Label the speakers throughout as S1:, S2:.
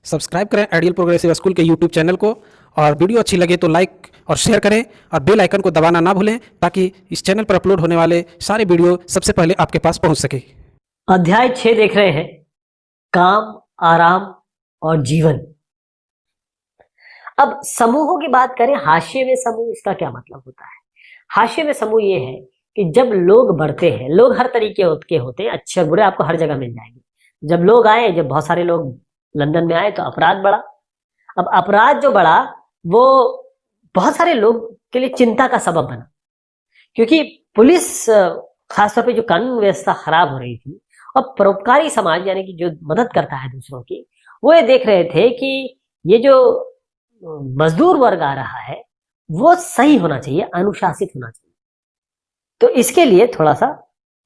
S1: Subscribe करें ideal progressive school के YouTube channel को और वीडियो अच्छी लगे तो लाइक और शेयर करें और बेल आइकन को दबाना ना भूलें ताकि इस चैनल पर अपलोड होने वाले सारे वीडियो सबसे पहले आपके पास पहुंच सके।
S2: अध्याय 6 देख रहे हैं, काम, आराम और जीवन। अब समूहों की बात करें, हाशिए में समूह, इसका क्या मतलब होता है? हाशिए में समूह ये है कि जब लोग बढ़ते हैं, लोग हर तरीके के होते हैं, अच्छे और बुरे आपको हर जगह मिल जाएंगे। जब लोग आए, जब बहुत सारे लोग लंदन में आए तो अपराध बढ़ा। अब अपराध जो बढ़ा वो बहुत सारे लोग के लिए चिंता का सबब बना, क्योंकि पुलिस खासतौर पे जो कानून व्यवस्था खराब हो रही थी और परोपकारी समाज यानी कि जो मदद करता है दूसरों की, वो ये देख रहे थे कि ये जो मजदूर वर्ग आ रहा है वो सही होना चाहिए, अनुशासित होना चाहिए। तो इसके लिए थोड़ा सा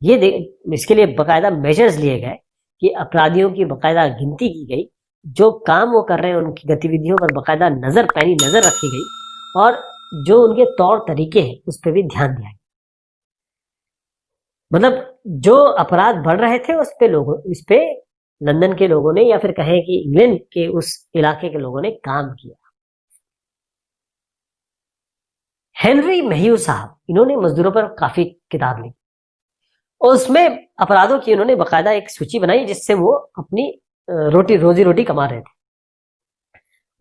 S2: इसके लिए बकायदा मेजर्स लिए गए कि अपराधियों की बकायदा गिनती की गई, जो काम वो कर रहे हैं उनकी गतिविधियों पर बकायदा पैनी नजर रखी गई और जो उनके तौर तरीके हैं उस पर भी ध्यान दिया गया। मतलब जो अपराध बढ़ रहे थे इस पे लंदन के लोगों ने, या फिर कहें कि इंग्लैंड के उस इलाके के लोगों ने काम किया। हेनरी मैह्यू साहब, इन्होंने मजदूरों पर काफी किताब लिखी और उसमें अपराधों की उन्होंने बकायदा एक सूची बनाई जिससे वो अपनी रोजी रोटी कमा रहे थे।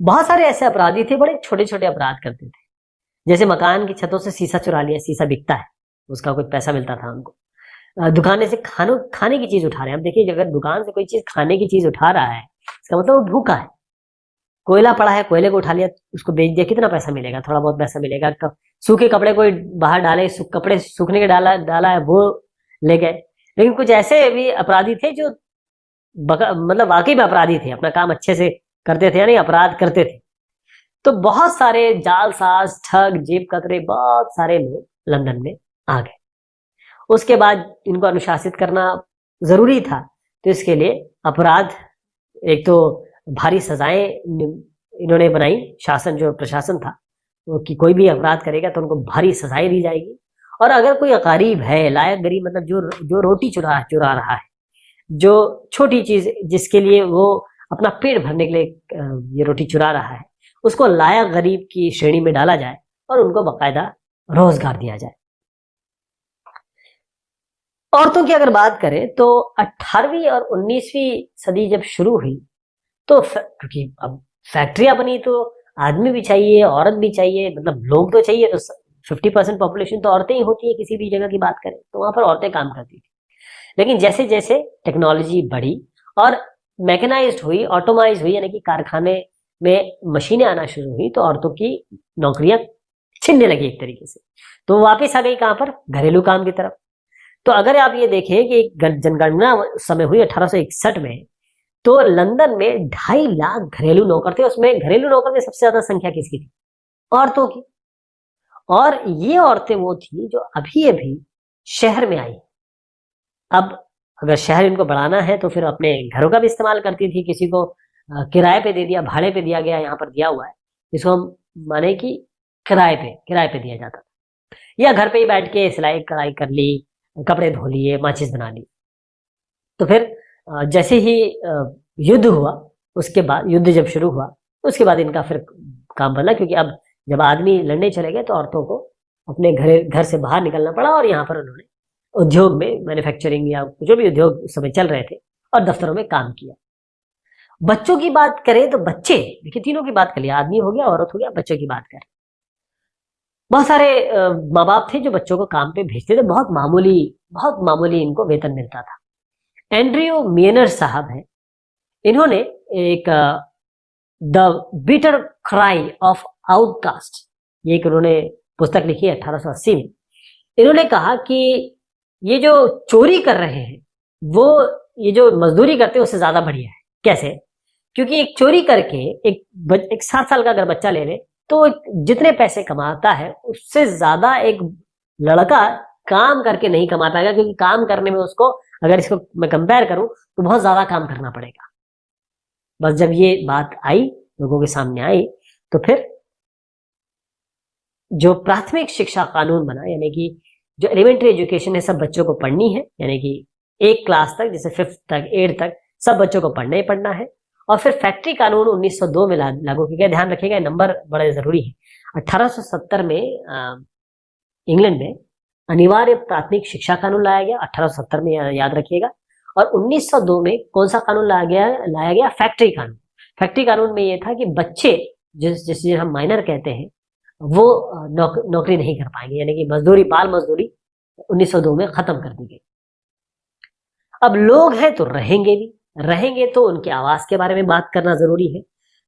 S2: बहुत सारे ऐसे अपराधी थे, बड़े छोटे छोटे अपराध करते थे, जैसे मकान की छतों से शीशा चुरा लिया, शीशा बिकता है, उसका कुछ पैसा मिलता था उनको। दुकाने से खाने की चीज उठा रहे हैं। अब देखिए, अगर दुकान से कोई चीज खाने की चीज उठा रहा है, इसका मतलब वो भूखा है। कोयला पड़ा है, कोयले को उठा लिया, उसको बेच दिया, कितना पैसा मिलेगा? थोड़ा बहुत पैसा मिलेगा। सूखे कपड़े कोई बाहर डाले, कपड़े सूखने के डाला है, वो ले गए। लेकिन कुछ ऐसे भी अपराधी थे जो मतलब वाकई में अपराधी थे, अपना काम अच्छे से करते थे, यानी अपराध करते थे। तो बहुत सारे जालसाज, ठग, जेब कतरे, बहुत सारे लोग लंदन में आ गए। उसके बाद इनको अनुशासित करना जरूरी था, तो इसके लिए अपराध, एक तो भारी सजाएं इन्होंने बनाई। शासन, जो प्रशासन था, वो कि कोई भी अपराध करेगा तो उनको भारी सजाएं दी जाएगी। और अगर कोई गरीब है, लायक गरीब, मतलब जो रोटी चुरा रहा है, जो छोटी चीज जिसके लिए वो अपना पेट भरने के लिए ये रोटी चुरा रहा है, उसको लायक गरीब की श्रेणी में डाला जाए और उनको बाकायदा रोजगार दिया जाए। औरतों की अगर बात करें तो 18वीं और 19वीं सदी जब शुरू हुई तो क्योंकि अब फैक्ट्रियां बनी तो आदमी भी चाहिए, औरत भी चाहिए, मतलब लोग तो चाहिए, तो 50% पॉपुलेशन तो औरतें ही होती है। किसी भी जगह की बात करें तो वहां पर औरतें काम करती थी। लेकिन जैसे जैसे टेक्नोलॉजी बढ़ी और मैकेनाइज्ड हुई, ऑटोमाइज हुई, यानी कि कारखाने में मशीनें आना शुरू हुई, तो औरतों की नौकरियां छिनने लगी एक तरीके से। तो वापस आ गई कहां पर? घरेलू काम की तरफ। तो अगर आप ये देखें कि जनगणना समय हुई 1861 में, तो लंदन में 2.5 लाख घरेलू नौकर थे। उसमें घरेलू नौकर में सबसे ज्यादा संख्या किसकी थी? औरतों की। और ये औरतें वो थी जो अभी अभी शहर में आई। अब अगर शहर इनको बढ़ाना है तो फिर अपने घरों का भी इस्तेमाल करती थी। किसी को किराए पे दे दिया, भाड़े पे दिया गया, यहाँ पर दिया हुआ है, इसको हम माने कि किराए पे दिया जाता था। या घर पे ही बैठ के सिलाई कढ़ाई कर ली, कपड़े धो लिए, माचिस बना ली। तो फिर जैसे ही युद्ध हुआ, उसके बाद युद्ध जब शुरू हुआ उसके बाद इनका फिर काम बदला, क्योंकि अब जब आदमी लड़ने चले गए तो औरतों को अपने घर से बाहर निकलना पड़ा और यहाँ पर उन्होंने उद्योग में, मैन्युफैक्चरिंग या जो भी उद्योग उस समय चल रहे थे, और दफ्तरों में काम किया। बच्चों की बात करें तो बच्चे, देखिए तीनों की बात कर लिया, आदमी हो गया, औरत हो गया, बच्चों की बात करें। बहुत सारे माँ बाप थे जो बच्चों को काम पे भेजते थे, बहुत मामूली इनको वेतन मिलता था। एंड्रयू मियनर साहब हैं, इन्होंने एक the bitter cry of outcast, ये एक उन्होंने पुस्तक लिखी है 1880 में। इन्होंने कहा कि ये जो चोरी कर रहे हैं वो ये जो मजदूरी करते हैं उससे ज्यादा बढ़िया है। कैसे? क्योंकि एक चोरी करके एक 7 साल का अगर बच्चा ले ले तो जितने पैसे कमाता है उससे ज्यादा एक लड़का काम करके नहीं कमा पाएगा, क्योंकि काम करने में उसको, अगर इसको मैं कंपेयर करूं तो बहुत ज्यादा काम करना पड़ेगा। बस जब ये बात आई, लोगों के सामने आई, तो फिर जो प्राथमिक शिक्षा कानून बना, यानी कि जो एलिमेंट्री एजुकेशन है सब बच्चों को पढ़नी है, यानी कि 1 क्लास तक, जैसे 5th तक 8th तक सब बच्चों को पढ़ना ही पढ़ना है। और फिर फैक्ट्री कानून 1902 में लागू किया गया। ध्यान रखिएगा, नंबर बड़ा जरूरी है। 1870 में इंग्लैंड में अनिवार्य प्राथमिक शिक्षा कानून लाया गया, 1870 में, याद रखिएगा। और 1902 में कौन सा कानून लाया गया? फैक्ट्री कानून। फैक्ट्री कानून में ये था कि बच्चे जिसे हम माइनर कहते हैं वो नौकरी नहीं कर पाएंगे, यानी कि मजदूरी, बाल मजदूरी 1902 में खत्म कर दी गई। अब लोग हैं तो रहेंगे तो उनके आवास के बारे में बात करना जरूरी है।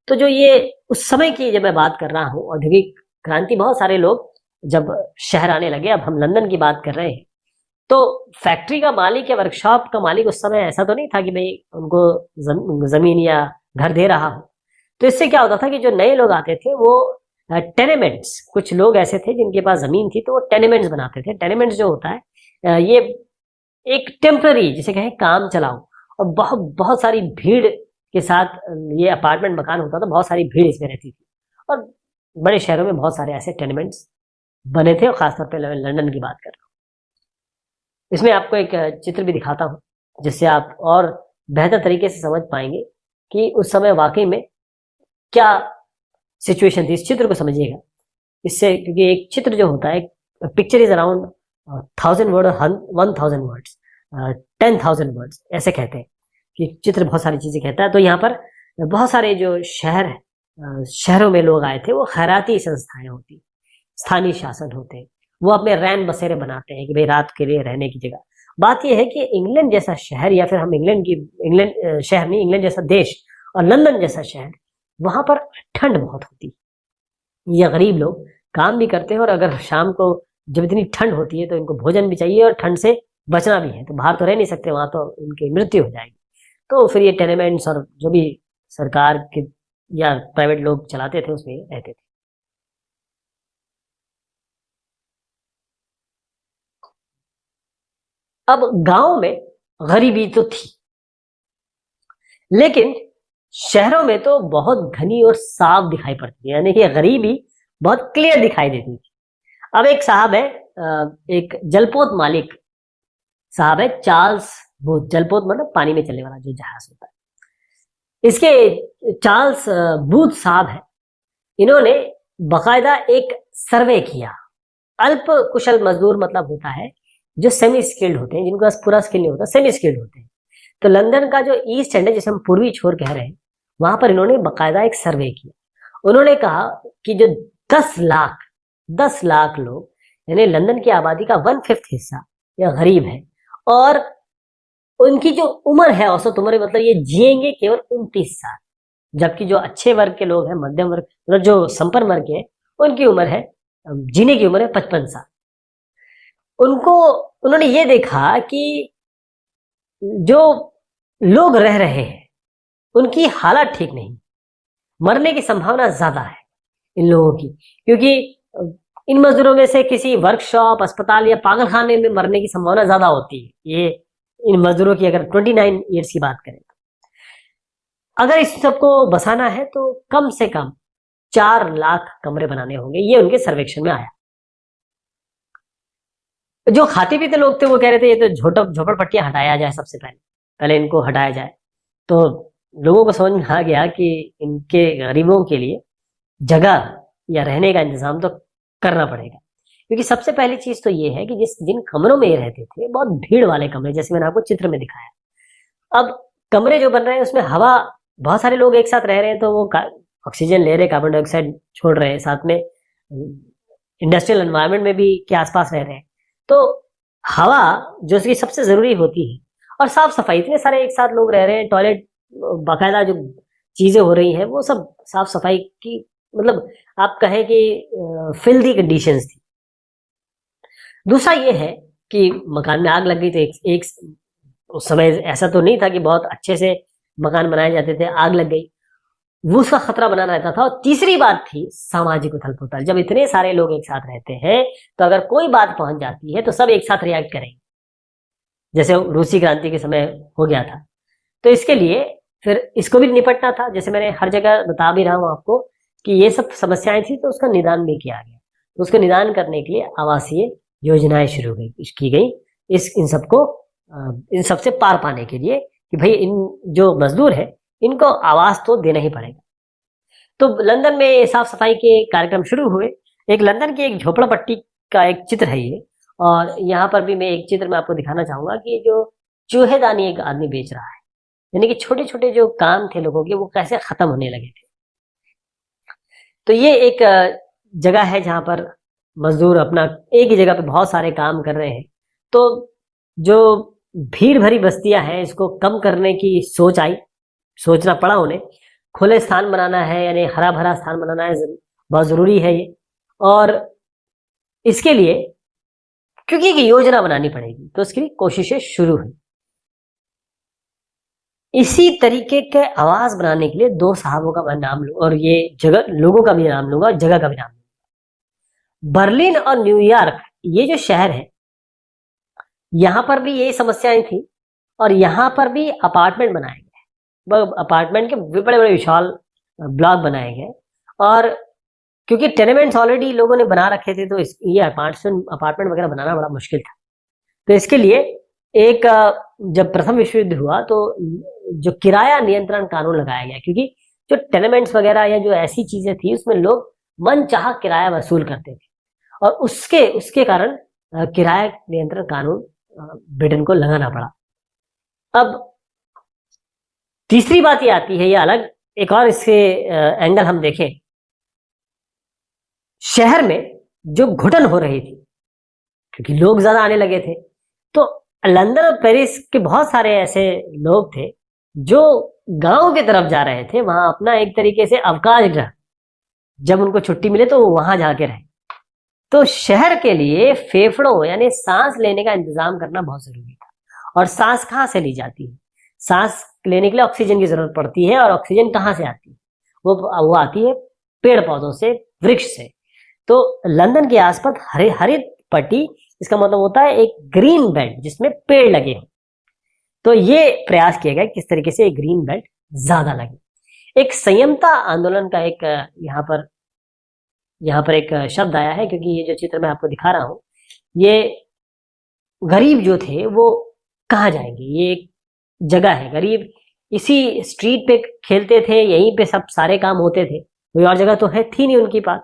S2: तो जो ये उस समय की जब मैं बात कर रहा हूँ, औद्योगिक क्रांति, बहुत सारे लोग जब शहर आने लगे, अब हम लंदन की बात कर रहे हैं, तो फैक्ट्री का मालिक या वर्कशॉप का मालिक उस समय ऐसा तो नहीं था कि भाई उनको जमीन या घर दे रहा हो। तो इससे क्या होता था कि जो नए लोग आते थे वो टेनेमेंट्स, कुछ लोग ऐसे थे जिनके पास जमीन थी तो वो टेनेमेंट्स बनाते थे। टेनेमेंट्स जो होता है ये एक टेम्पररी, जिसे कहें काम चलाओ, और बहुत सारी भीड़ के साथ ये अपार्टमेंट मकान होता था, बहुत सारी भीड़ इसमें रहती थी। और बड़े शहरों में बहुत सारे ऐसे टेनेमेंट्स बने थे, और खासतौर पर लंदन की बात कर रहा हूँ। इसमें आपको एक चित्र भी दिखाता हूँ जिससे आप और बेहतर तरीके से समझ पाएंगे कि उस समय वाकई में क्या सिचुएशन थी। इस चित्र को समझिएगा इससे, क्योंकि एक चित्र जो होता है, picture is around 1000 word, 1000 words, 10,000 words, ऐसे कहते हैं कि चित्र बहुत सारी चीजें कहता है। तो यहाँ पर बहुत सारे जो शहरों में लोग आए थे, वो खैराती संस्थाएं होती, स्थानीय शासन होते, वो अपने रैन बसेरे बनाते हैं कि भाई रात के लिए रहने की जगह। बात यह है कि इंग्लैंड जैसा शहर, या फिर हम इंग्लैंड जैसा देश और लंदन जैसा शहर, वहां पर ठंड बहुत होती। ये गरीब लोग काम भी करते हैं, और अगर शाम को जब इतनी ठंड होती है तो इनको भोजन भी चाहिए और ठंड से बचना भी है, तो बाहर तो रह नहीं सकते, वहां तो उनकी मृत्यु हो जाएगी। तो फिर ये टेनेमेंट्स और जो भी सरकार के या प्राइवेट लोग चलाते थे उसमें रहते थे। अब गांव में गरीबी तो थी, लेकिन शहरों में तो बहुत घनी और साफ दिखाई पड़ती थी, यानी कि गरीबी बहुत क्लियर दिखाई देती थी। अब एक साहब है, एक जलपोत मालिक साहब है, चार्ल्स बूथ। जलपोत मतलब पानी में चलने वाला जो जहाज होता है, इसके चार्ल्स बूथ साहब है। इन्होंने बाकायदा एक सर्वे किया। अल्प कुशल मजदूर मतलब होता है जो सेमी स्किल्ड होते हैं, जिनके पास पूरा स्किल नहीं होता, सेमी स्किल्ड होते हैं। तो लंदन का जो ईस्ट एंड है, जिसे हम पूर्वी छोर कह रहे हैं, वहां पर इन्होंने बाकायदा एक सर्वे किया। उन्होंने कहा कि जो 10 लाख लोग, यानी लंदन की आबादी का 1/5 हिस्सा या गरीब है, और उनकी जो उम्र है, औसत उम्र, मतलब ये जिएंगे केवल 29 साल, जबकि जो अच्छे वर्ग के लोग हैं, मध्यम वर्ग, मतलब जो संपन्न वर्ग के हैं, उनकी उम्र है, जीने की उम्र है 55 साल। उन्होंने ये देखा कि जो लोग रह रहे हैं उनकी हालत ठीक नहीं, मरने की संभावना ज्यादा है इन लोगों की, क्योंकि इन मजदूरों में से किसी वर्कशॉप, अस्पताल या पागलखाने में मरने की संभावना ज्यादा होती है। ये इन मजदूरों की अगर 29 ईयर्स की बात करें, अगर इस सबको बसाना है तो कम से कम 4 लाख कमरे बनाने होंगे, ये उनके सर्वेक्षण में आया। जो खाते पीते लोग थे वो कह रहे थे ये तो झोपड़पट्टियां हटाया जाए, सबसे पहले इनको हटाया जाए। तो लोगों को समझ में आ गया कि इनके गरीबों के लिए जगह या रहने का इंतजाम तो करना पड़ेगा, क्योंकि सबसे पहली चीज तो ये है कि जिन कमरों में ये रहते थे, बहुत भीड़ वाले कमरे, जैसे मैंने आपको चित्र में दिखाया। अब कमरे जो बन रहे हैं उसमें हवा, बहुत सारे लोग एक साथ रह रहे हैं तो वो ऑक्सीजन ले रहे, कार्बन डाइऑक्साइड छोड़ रहे हैं, साथ में इंडस्ट्रियल एनवायरनमेंट में भी के आसपास रह रहे हैं। तो हवा जो इसकी सबसे जरूरी होती है, और साफ सफाई, इतने सारे एक साथ लोग रह रहे हैं, टॉयलेट, बाकायदा जो चीजें हो रही हैं वो सब साफ सफाई की, मतलब आप कहें कि फिल्दी कंडीशंस थी। दूसरा ये है कि मकान में आग लग गई तो एक उस समय ऐसा तो नहीं था कि बहुत अच्छे से मकान बनाए जाते थे, आग लग गई, वो उसका खतरा बना रहता था। और तीसरी बात थी सामाजिक उथल पुथल। जब इतने सारे लोग एक साथ रहते हैं तो अगर कोई बात पहुंच जाती है तो सब एक साथ रिएक्ट करेंगे, जैसे रूसी क्रांति के समय हो गया था। तो इसके लिए फिर इसको भी निपटना था, जैसे मैंने हर जगह बता भी रहा हूं आपको कि ये सब समस्याएं थी, तो उसका निदान भी किया गया। तो उसका निदान करने के लिए आवासीय योजनाएं शुरू की गई, इन सबसे पार पाने के लिए कि भाई इन जो मजदूर है इनको आवाज तो देना ही पड़ेगा। तो लंदन में साफ सफाई के कार्यक्रम शुरू हुए। एक लंदन की एक झोपड़पट्टी का एक चित्र है ये, और यहाँ पर भी मैं एक चित्र में आपको दिखाना चाहूंगा कि जो चूहेदानी एक आदमी बेच रहा है, यानी कि छोटे छोटे जो काम थे लोगों के वो कैसे खत्म होने लगे थे। तो ये एक जगह है जहां पर मजदूर अपना एक ही जगह पे बहुत सारे काम कर रहे हैं। तो जो भीड़ भरी बस्तियां हैं इसको कम करने की सोचना पड़ा उन्हें। खुले स्थान बनाना है, यानी हरा भरा स्थान बनाना है, बहुत जरूरी है ये। और इसके लिए क्योंकि एक योजना बनानी पड़ेगी, तो उसके लिए कोशिशें शुरू हुई। इसी तरीके के आवाज बनाने के लिए दो साहबों का मैं नाम लूंगा, और ये जगह लोगों का भी नाम लूंगा और जगह का भी नाम लूंगा। बर्लिन और न्यूयॉर्क, ये जो शहर है, यहां पर भी यही समस्याएं थी, और यहां पर भी अपार्टमेंट बनाए गए। अपार्टमेंट के बड़े बड़े विशाल ब्लॉक बनाए गए, और क्योंकि टेनेमेंट्स ऑलरेडी लोगों ने बना रखे थे, तो ये अपार्टमेंट वगैरह बनाना बड़ा मुश्किल था। तो इसके लिए एक जब प्रथम विश्व युद्ध हुआ तो जो किराया नियंत्रण कानून लगाया गया, क्योंकि जो टेनेमेंट्स वगैरह या जो ऐसी चीजें थी उसमें लोग मनचाहा किराया वसूल करते थे, और उसके कारण किराया नियंत्रण कानून ब्रिटेन को लगाना पड़ा। अब तीसरी बात ये आती है, ये अलग एक और इसके एंगल हम देखें। शहर में जो घुटन हो रही थी क्योंकि लोग ज्यादा आने लगे थे, तो लंदन और पेरिस के बहुत सारे ऐसे लोग थे जो गांव की तरफ जा रहे थे, वहां अपना एक तरीके से अवकाश ग्रह, जब उनको छुट्टी मिले तो वहां जाके रहे। तो शहर के लिए फेफड़ों यानी सांस लेने का इंतजाम करना बहुत जरूरी था। और सांस कहाँ से ली जाती है? सांस लेने के लिए ऑक्सीजन की जरूरत पड़ती है, और ऑक्सीजन कहाँ से आती है? वो आती है पेड़ पौधों से, वृक्ष से। तो लंदन के आसपास हरित पट्टी, इसका मतलब होता है एक ग्रीन बेल्ट जिसमें पेड़ लगे हों। तो ये प्रयास किया गया किस तरीके से एक ग्रीन बेल्ट ज्यादा लगे। एक संयमता आंदोलन का एक यहाँ पर एक शब्द आया है, क्योंकि ये जो चित्र मैं आपको दिखा रहा हूं, ये गरीब जो थे वो कहाँ जाएंगे? ये एक जगह है, गरीब इसी स्ट्रीट पे खेलते थे, यहीं पे सब सारे काम होते थे, कोई और जगह तो थी नहीं उनकी पास।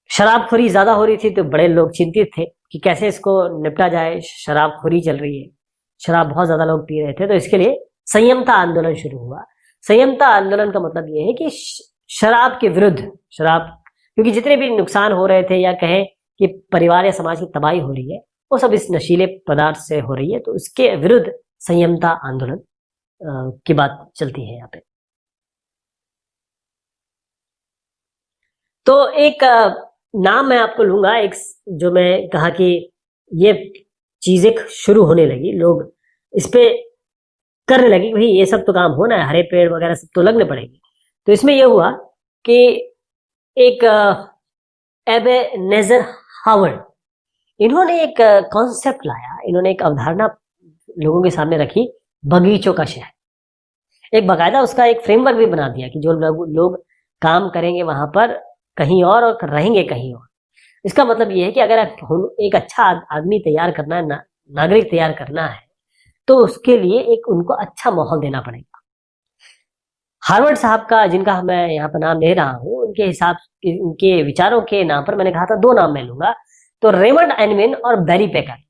S2: शराबखोरी ज्यादा हो रही थी, तो बड़े लोग चिंतित थे कि कैसे इसको निपटा जाए, शराबखोरी चल रही है, शराब बहुत ज्यादा लोग पी रहे थे। तो इसके लिए संयमता आंदोलन शुरू हुआ। संयमता आंदोलन का मतलब ये है कि शराब के विरुद्ध, क्योंकि जितने भी नुकसान हो रहे थे, या कहें कि परिवार या समाज की तबाही हो रही है, वो सब इस नशीले पदार्थ से हो रही है, तो इसके विरुद्ध संयमता आंदोलन की बात चलती है यहाँ पे। तो एक नाम मैं आपको लूंगा, एक जो मैं कहा कि ये चीजें शुरू होने लगी, लोग इस पे करने लगे कि भाई ये सब तो काम होना है, हरे पेड़ वगैरह सब तो लगने पड़ेंगे। तो इसमें यह हुआ कि एक एबेनेजर हावर्ड, इन्होंने एक कॉन्सेप्ट लाया, इन्होंने एक अवधारणा लोगों के सामने रखी, बगीचों का शहर। एक बाकायदा उसका एक फ्रेमवर्क भी बना दिया कि जो लोग काम करेंगे वहां पर कहीं और रहेंगे कहीं और। इसका मतलब यह है कि अगर एक अच्छा आदमी तैयार करना है, नागरिक तैयार करना है, तो उसके लिए एक उनको अच्छा माहौल देना पड़ेगा। हार्वर्ड साहब का, जिनका मैं यहाँ पर नाम ले रहा हूँ, उनके हिसाब, उनके विचारों के नाम पर मैंने कहा था दो नाम मैं लूंगा, तो रेमंड एनविन और बैरी पेकर।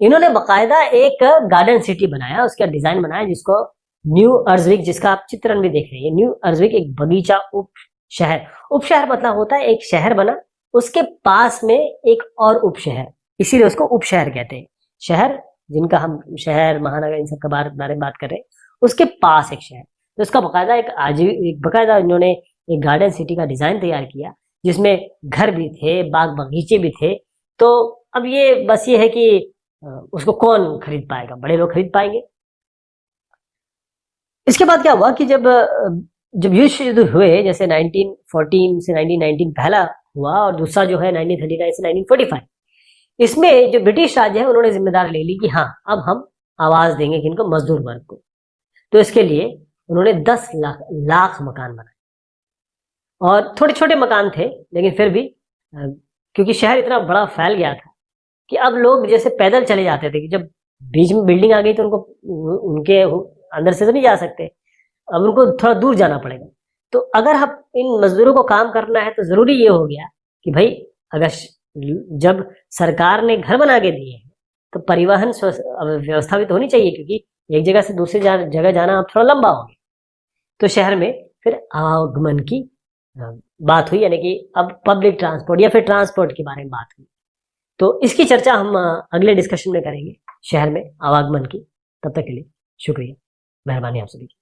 S2: इन्होंने बाकायदा एक गार्डन सिटी बनाया, उसका डिजाइन बनाया, जिसको न्यू अर्जविक, जिसका आप चित्रण भी देख रहे हैं, न्यू अर्जविक एक बगीचा उप शहर मतलब होता है एक शहर बना, उसके पास में एक और उप शहर, इसीलिए उसको उप शहर कहते हैं। शहर जिनका हम शहर, महानगर, इन सब के बारे में बात कर रहे हैं, उसके पास एक शहर। तो उसका बाकायदा बाकायदा इन्होंने एक गार्डन सिटी का डिजाइन तैयार किया, जिसमें घर भी थे, बाग बगीचे भी थे। तो अब ये बस ये है कि उसको कौन खरीद पाएगा? बड़े लोग खरीद पाएंगे। इसके बाद क्या हुआ कि जब विश्व युद्ध हुए, जैसे 1914 से 1919 पहला हुआ, और दूसरा जो है 1939 से 1945, इसमें जो ब्रिटिश राज है उन्होंने जिम्मेदारी ले ली कि हाँ, अब हम आवाज देंगे किनको? मजदूर वर्ग को। तो इसके लिए उन्होंने 10 लाख मकान बनाए, और थोड़े छोटे मकान थे, लेकिन फिर भी क्योंकि शहर इतना बड़ा फैल गया था कि अब लोग जैसे पैदल चले जाते थे, कि जब बीच में बिल्डिंग आ गई तो उनके अंदर से तो नहीं जा सकते, अब उनको थोड़ा दूर जाना पड़ेगा। तो अगर हम इन मजदूरों को काम करना है तो जरूरी ये हो गया कि भाई अगर जब सरकार ने घर बना के दिए हैं तो परिवहन व्यवस्था भी तो होनी चाहिए, क्योंकि एक जगह से दूसरी जगह जाना अब थोड़ा लंबा हो गया। तो शहर में फिर आवागमन की बात हुई, यानी कि अब पब्लिक ट्रांसपोर्ट या फिर ट्रांसपोर्ट के बारे में बात हुई। तो इसकी चर्चा हम अगले डिस्कशन में करेंगे, शहर में आवागमन की। तब तक के लिए शुक्रिया, मेहरबानी आप सभी की।